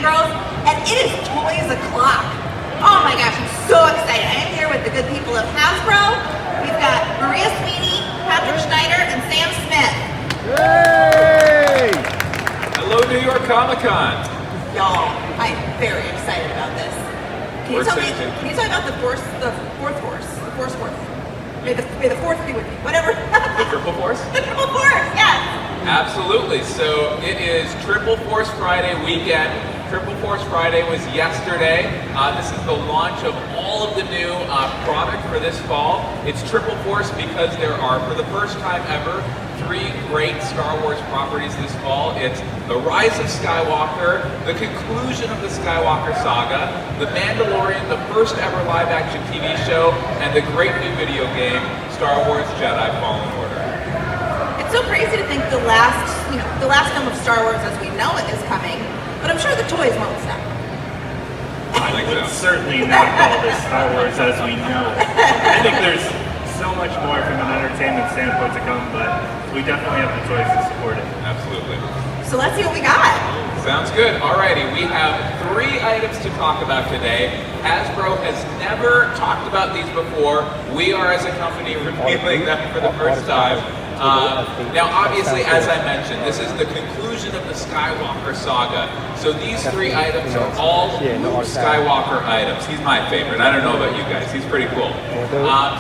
Hasbro's, and it is toys o'clock. Oh my gosh, I'm so excited. I am here with the good people of Hasbro. We've got Maria Sweeney, Patrick Schneider, and Sam Smith. Yay! Hello, New York Comic Con. Y'all, I am very excited about this. Can you tell me about the fourth force? May the fourth be with me. Whatever. The Triple Force? The Triple Force, yes. Absolutely. So it is Triple Force Friday weekend. Triple Force Friday was yesterday. This is the launch of all of the new product for this fall. It's Triple Force because there are, for the first time ever, 3 great Star Wars properties this fall. It's The Rise of Skywalker, the conclusion of the Skywalker saga, The Mandalorian, the first ever live-action TV show, and the great new video game, Star Wars Jedi Fallen Order. It's so crazy to think the last film of Star Wars as we know it is coming, but I'm sure the toys won't stop. I would certainly not call this Star Wars as we know it. I think there's so much more from an entertainment standpoint to come, but we definitely have the toys to support it. Absolutely. So let's see what we got. Sounds good. Alrighty, we have 3 items to talk about today. Hasbro has never talked about these before. We are, as a company, revealing them for the first time. Now, obviously, as I mentioned, this is the conclusion of the Skywalker saga. So these 3 items are all Luke Skywalker items. He's my favorite. I don't know about you guys. He's pretty cool.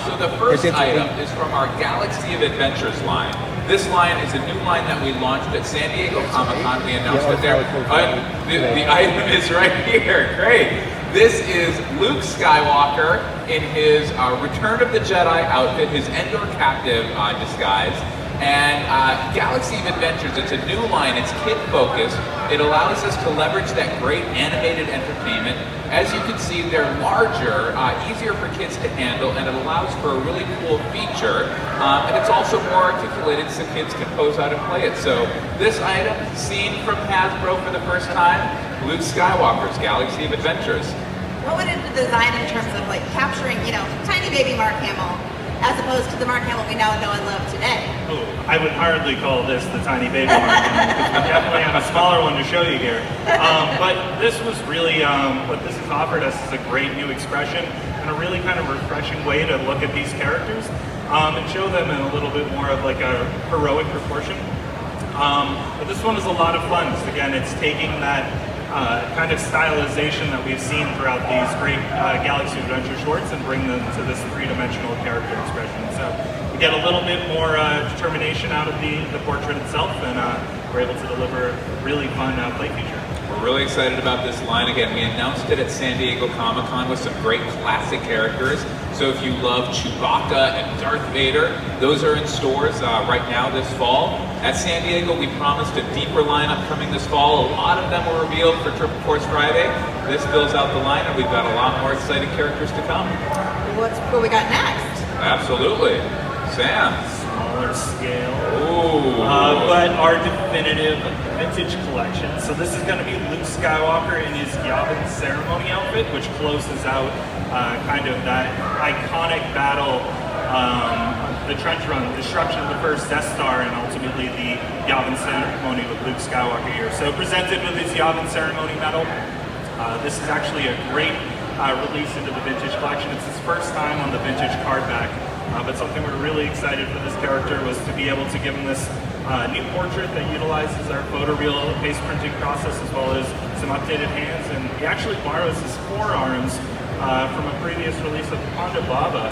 So the first item is from our Galaxy of Adventures line. This line is a new line that we launched at San Diego Comic-Con. We announced it there. The item is right here. Great. This is Luke Skywalker in his Return of the Jedi outfit, his Endor captive disguise. And Galaxy of Adventures, it's a new line, it's kid-focused. It allows us to leverage that great animated entertainment. As you can see, they're larger, easier for kids to handle, and it allows for a really cool feature. And it's also more articulated so kids can pose out and play it. So this item, seen from Hasbro for the first time, Luke Skywalker's Galaxy of Adventures. What would it design in terms of like capturing, tiny baby Mark Hamill, as opposed to the Mark Hamill we now know and love today? Oh, I would hardly call this the tiny baby Mark Hamill, because we definitely have a smaller one to show you here. But this was really, what this has offered us is a great new expression and a really kind of refreshing way to look at these characters and show them in a little bit more of like a heroic proportion. But this one is a lot of fun. Again, it's taking that kind of stylization that we've seen throughout these great Galaxy Adventure shorts and bring them to this 3-dimensional character expression. So we get a little bit more determination out of the portrait itself, and we're able to deliver a really fun play feature. We're really excited about this line. Again, we announced it at San Diego Comic-Con with some great classic characters. So if you love Chewbacca and Darth Vader, those are in stores right now this fall. At San Diego, we promised a deeper lineup coming this fall. A lot of them were revealed for Triple Force Friday. This fills out the line, and we've got a lot more exciting characters to come. What we got next? Absolutely. Sam. Smaller scale. Ooh. But our definitive vintage collection. So this is going to be Luke Skywalker in his Yavin ceremony outfit, which closes out kind of that iconic battle, the trench run, destruction of the first Death Star, and ultimately the Yavin ceremony with Luke Skywalker here. So presented with his Yavin ceremony medal. This is actually a great release into the vintage collection. It's his first time on the vintage card back. But something we're really excited for this character was to be able to give him this new portrait that utilizes our photoreal base printing process, as well as some updated hands. And he actually borrows his forearms from a previous release of Ponda Baba,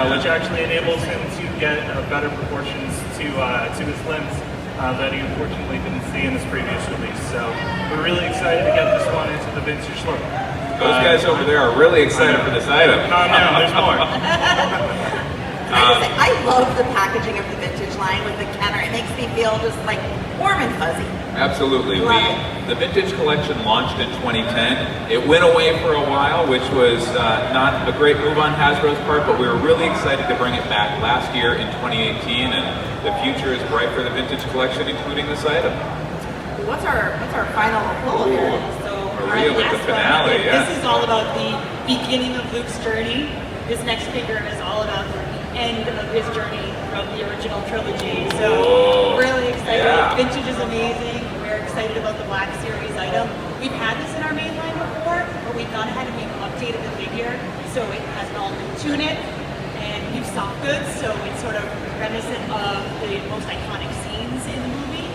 which actually enables him to get better proportions to his limbs that he unfortunately didn't see in his previous release. So we're really excited to get this one into the vintage look. Those guys over there are really excited for this item. Calm down, there's more. I love the packaging of the vintage line with the Kenner. It makes me feel just like warm and fuzzy. Absolutely. The vintage collection launched in 2010. It went away for a while, which was not a great move on Hasbro's part, but we were really excited to bring it back last year in 2018, and the future is bright for the vintage collection, including this item. What's our final pull here? So Maria with the finale, This is all about the beginning of Luke's journey. This next figure is all about the end of his journey from the original trilogy. So really excited. Yeah. Vintage is amazing. We're excited about the Black Series item. We've had this in our main updated the figure, so it has an all-new tunic and new soft goods, so it's sort of reminiscent of the most iconic scenes in the movie.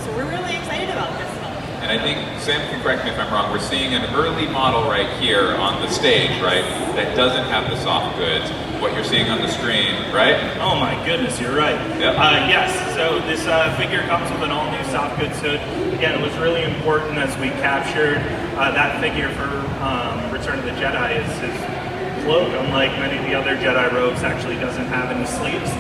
So we're really excited about this one. And I think, Sam can correct me if I'm wrong, we're seeing an early model right here on the stage, right, that doesn't have the soft goods, what you're seeing on the screen, right? Oh my goodness, you're right. Yep. Yes, so this figure comes with an all-new soft goods hood. Again, it was really important as we captured that figure for Return of the Jedi. His cloak, unlike many of the other Jedi robes, actually doesn't have any sleeves.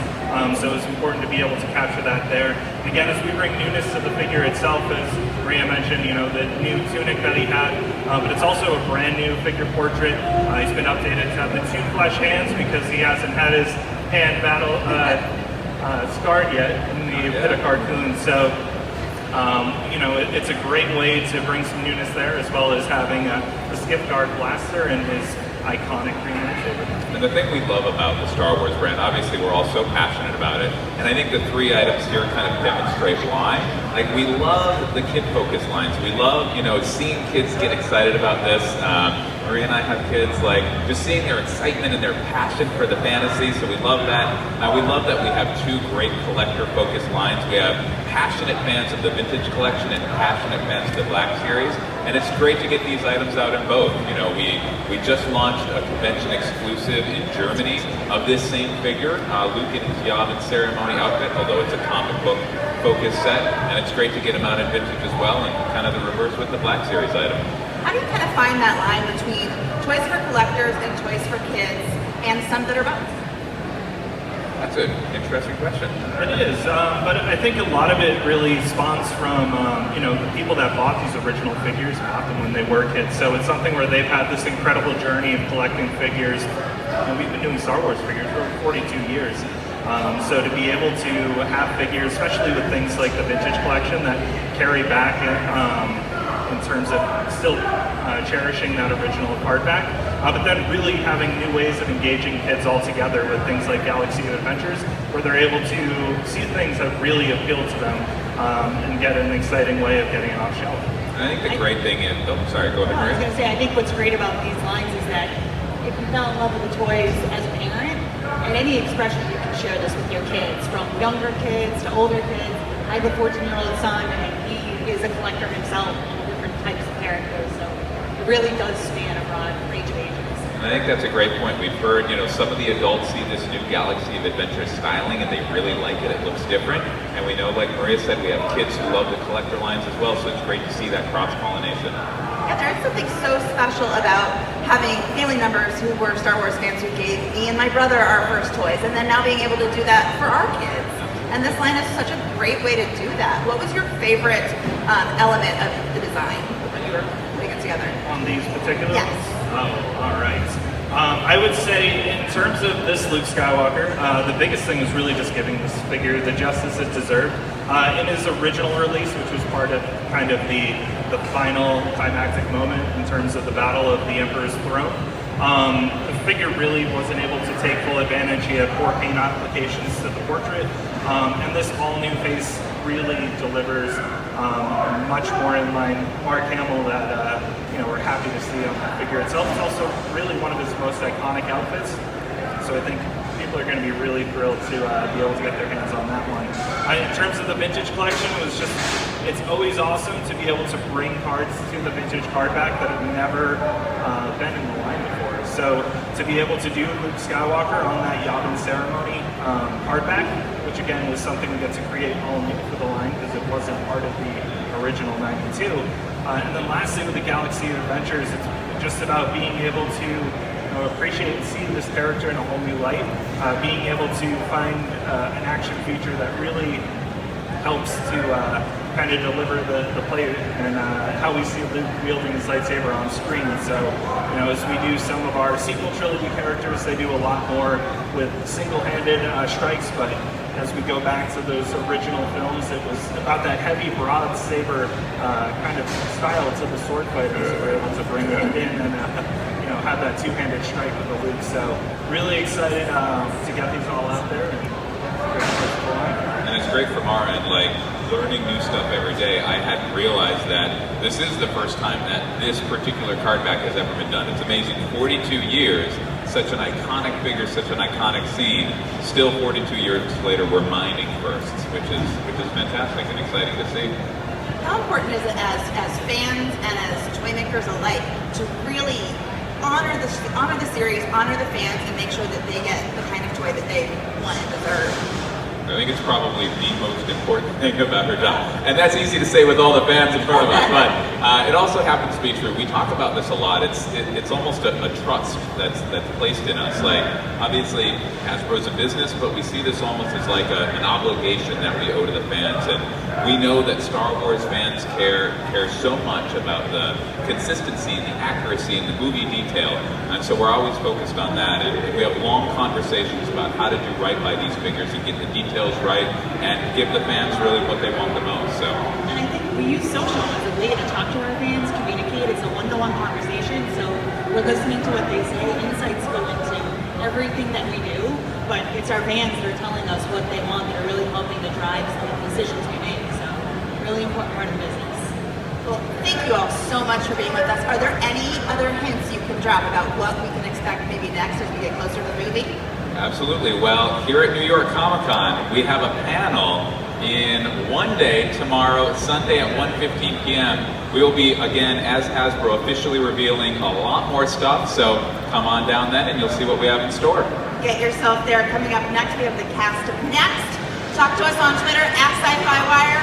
So it's important to be able to capture that there. And again, as we bring newness to the figure itself, as Maria mentioned, you know, the new tunic that he had, but it's also a brand new figure portrait. He's been updated to have the 2 flesh hands because he hasn't had his hand battle scarred yet in the Pita cartoon. So, you know, it's a great way to bring some newness there, as well as having a skiff guard blaster and his iconic green lightsaber. And the thing we love about the Star Wars brand, obviously we're all so passionate about it, and I think the 3 items here kind of demonstrate why. Like, we love the kid-focused lines. We love, you know, seeing kids get excited about this. Maria and I have kids, like, just seeing their excitement and their passion for the fantasy, so we love that. We love that we have 2 great collector-focused lines. We have passionate fans of the vintage collection and passionate fans of the Black Series, and it's great to get these items out in both. You know, we just launched a convention exclusive in Germany of this same figure, Luke in his Yavin ceremony outfit, although it's a comic book focused set, and it's great to get them out in vintage as well, and kind of the reverse with the Black Series item. How do you kind of find that line between toys for collectors and toys for kids, and some that are both? That's an interesting question. It is, but I think a lot of it really spawns from, you know, the people that bought these original figures bought them when they were kids. So it's something where they've had this incredible journey of collecting figures. And we've been doing Star Wars figures for 42 years. So to be able to have figures, especially with things like the vintage collection that carry back in terms of still cherishing that original hardback, but then really having new ways of engaging kids all together with things like Galaxy of Adventures, where they're able to see things that really appeal to them and get an exciting way of getting it off shelf. And I think the great thing is, oh, sorry, go ahead, I was Maria. going to say, I think what's great about these lines is that if you fell in love with the toys as a parent, at any expression you can share this with your kids, from younger kids to older kids. I have a 14-year-old son, and he is a collector himself in different types of characters, so it really does span a broad range of ages. And I think that's a great point. We've heard, you know, some of the adults see this new Galaxy of Adventures styling and they really like it. It looks different. And we know, like Maria said, we have kids who love the collector lines as well, so it's great to see that cross-pollination. Yeah, there's something so special about having family members who were Star Wars fans who gave me and my brother our first toys, and then now being able to do that for our kids. And this line is such a great way to do that. What was your favorite element of the design when you were putting it together? On these particular Yes. ones? Oh, all right. I would say, in terms of this Luke Skywalker, the biggest thing is really just giving this figure the justice it deserved. In his original release, which was part of kind of the final climactic moment in terms of the Battle of the Emperor's Throne, the figure really wasn't able to take full advantage. He had poor paint applications to the portrait, and this all-new face really delivers much more in line Mark Hamill that you know, we're happy to see on the figure itself. It's also really one of his most iconic outfits, so I think people are going to be really thrilled to be able to get their hands on that one. In terms of the vintage collection, it's always awesome to be able to bring cards to the vintage card back that have never been in the line before. So to be able to do Luke Skywalker on that Yavin ceremony hardback, which again was something we get to create all new for the line because it wasn't part of the original 92. And then lastly, with the Galaxy of Adventures, it's just about being able to appreciate and see this character in a whole new light, being able to find an action feature that really helps to kind of deliver the play and how we see Luke wielding his lightsaber on screen. So, you know, as we do some of our sequel trilogy characters, they do a lot more with single-handed strikes, but as we go back to those original films, it was about that heavy, broad saber kind of style to the sword fighters that were able to bring that in and you know, have that two-handed strike with the Luke. So really excited to get these all out there. And it's great from our end, like, learning new stuff every day. I hadn't realized that this is the first time that this particular card back has ever been done. It's amazing. 42 years, such an iconic figure, such an iconic scene. Still 42 years later, we're mining firsts, which is fantastic and exciting to see. How important is it as fans and as toy makers alike to really honor the series, honor the fans, and make sure that they get the kind of toy that they want and deserve? I think it's probably the most important thing about her job. And that's easy to say with all the fans in front of us, but it also happens to be true. We talk about this a lot. It's almost a trust that's placed in us. Like, obviously, Hasbro's a business, but we see this almost as like an obligation that we owe to the fans. And we know that Star Wars fans care so much about the consistency and the accuracy and the movie detail. And so we're always focused on that. And we have long conversations about how to do right by these figures and get the details right and give the fans really what they want the most. So. And I think we use social as a way to talk to our fans, communicate. It's a one-to-one conversation, so we're listening to what they say. Insights go into everything that we do, but it's our fans that are telling us what they want, that are really helping to drive some of the decisions we make. So, really important part of the business. Well, thank you all so much for being with us. Are there any other hints you can drop about what we can expect maybe next as we get closer to the movie? Absolutely. Well, here at New York Comic Con, we have a panel in one day, tomorrow, Sunday at 1:15 p.m. We will be, again, as Hasbro, officially revealing a lot more stuff, so come on down then and you'll see what we have in store. Get yourself there. Coming up next, we have the cast of Next. Talk to us on Twitter, @SciFiWire,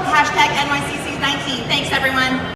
#NYCC19. Thanks, everyone.